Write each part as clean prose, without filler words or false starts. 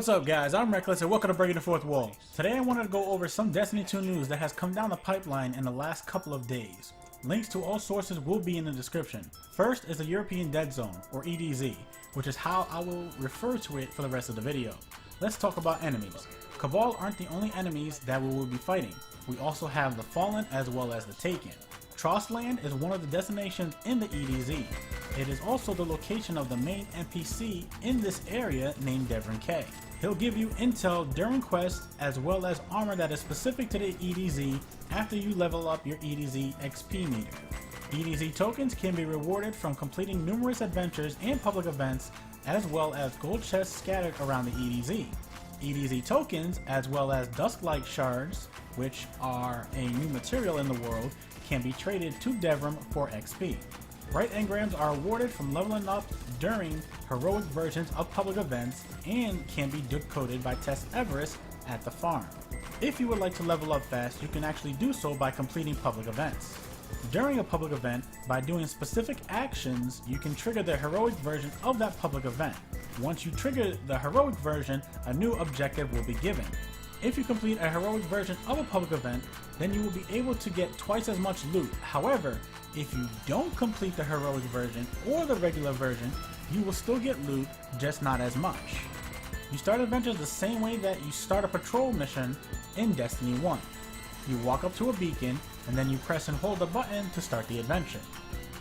What's up guys, I'm Reckless and welcome to Breaking the Fourth Wall. Today I wanted to go over some Destiny 2 news that has come down the pipeline in the last couple of days. Links to all sources will be in the description. First is the European Dead Zone, or EDZ, which is how I will refer to it for the rest of the video. Let's talk about enemies. Cabal aren't the only enemies that we will be fighting. We also have the Fallen as well as the Taken. Trostland is one of the destinations in the EDZ. It is also the location of the main NPC in this area named Devrin K. He'll give you intel during quests as well as armor that is specific to the EDZ after you level up your EDZ XP meter. EDZ tokens can be rewarded from completing numerous adventures and public events as well as gold chests scattered around the EDZ. EDZ tokens as well as Dusklight shards, which are a new material in the world, can be traded to Devrim for XP. Bright Engrams are awarded from leveling up during heroic versions of public events and can be decoded by Tess Everest at the farm. If you would like to level up fast, you can actually do so by completing public events. During a public event, by doing specific actions, you can trigger the heroic version of that public event. Once you trigger the heroic version, a new objective will be given. If you complete a heroic version of a public event, then you will be able to get twice as much loot. However, if you don't complete the heroic version or the regular version, you will still get loot, just not as much. You start adventures the same way that you start a patrol mission in Destiny 1. You walk up to a beacon, and then you press and hold the button to start the adventure.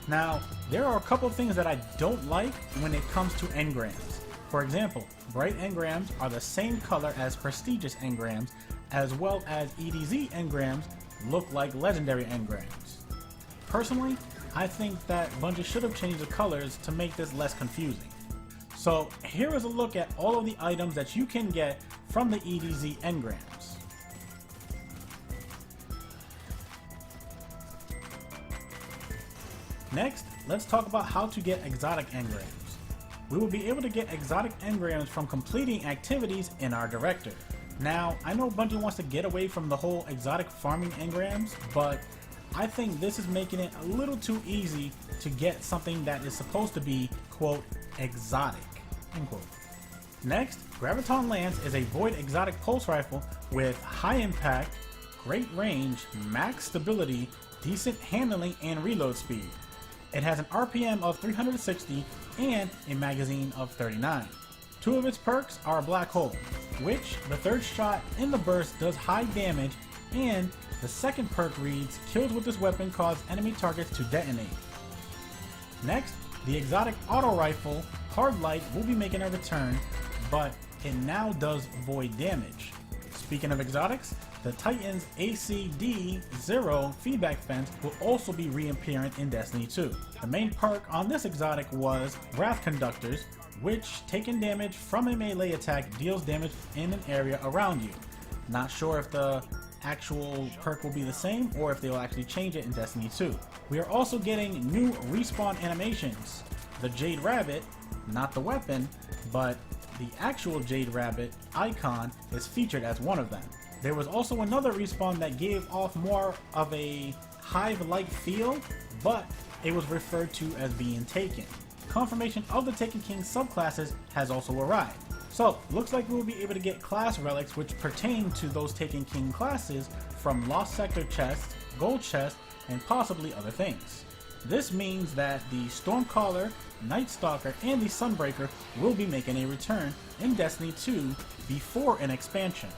Now, there are a couple of things that I don't like when it comes to engrams. For example, bright engrams are the same color as prestigious engrams, as well as EDZ engrams look like legendary engrams. Personally, I think that Bungie should have changed the colors to make this less confusing. So here is a look at all of the items that you can get from the EDZ engrams. Next, let's talk about how to get exotic engrams. We will be able to get exotic engrams from completing activities in our director. Now, I know Bungie wants to get away from the whole exotic farming engrams, but I think this is making it a little too easy to get something that is supposed to be, quote, exotic, end quote. Next, Graviton Lance is a void exotic pulse rifle with high impact, great range, max stability, decent handling, and reload speed. It has an RPM of 360 and a magazine of 39. Two of its perks are Black Hole, which the third shot in the burst does high damage, and the second perk reads, kills with this weapon cause enemy targets to detonate. Next, the exotic auto rifle Hard Light will be making a return, but it now does void damage. Speaking of exotics, the Titan's ACD-0 feedback fence will also be reappearing in Destiny 2. The main perk on this exotic was Wrath Conductors, which, taking damage from a melee attack, deals damage in an area around you. Not sure if the actual perk will be the same or if they will actually change it in Destiny 2. We are also getting new respawn animations. The Jade Rabbit, not the weapon, but the actual Jade Rabbit icon is featured as one of them. There was also another respawn that gave off more of a hive-like feel, but it was referred to as being Taken. Confirmation of the Taken King subclasses has also arrived. So, looks like we will be able to get class relics which pertain to those Taken King classes from Lost Sector chests, gold chests, and possibly other things. This means that the Stormcaller, Night Stalker, and the Sunbreaker will be making a return in Destiny 2 before an expansion.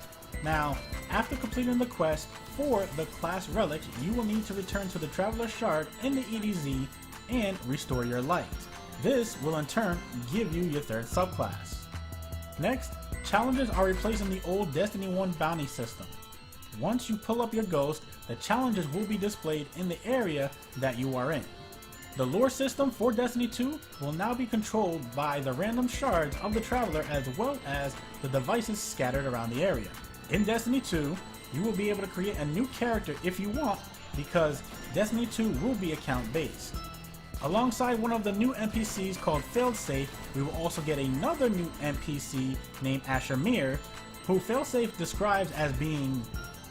Now, after completing the quest for the class relics, you will need to return to the Traveler Shard in the EDZ and restore your light. This will in turn give you your third subclass. Next, challenges are replacing the old Destiny 1 bounty system. Once you pull up your ghost, the challenges will be displayed in the area that you are in. The lore system for Destiny 2 will now be controlled by the random shards of the Traveler as well as the devices scattered around the area. In Destiny 2, you will be able to create a new character if you want, because Destiny 2 will be account based. Alongside one of the new NPCs called Failsafe, we will also get another new NPC named Asher Mir, who Failsafe describes as being,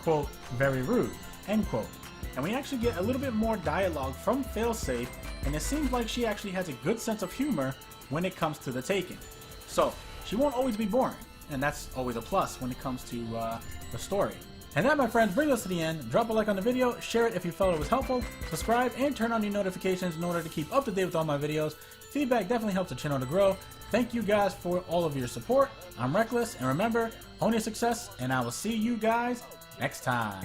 quote, very rude, end quote. And we actually get a little bit more dialogue from Failsafe, and it seems like she actually has a good sense of humor when it comes to the Taken. So, she won't always be boring. and that's always a plus when it comes to the story. And that, my friends, brings us to the end. Drop a like on the video, share it if you felt it was helpful, subscribe, and turn on your notifications in order to keep up to date with all my videos. Feedback definitely helps the channel to grow. Thank you guys for all of your support. I'm Reckless, and remember, own your success, and I will see you guys next time.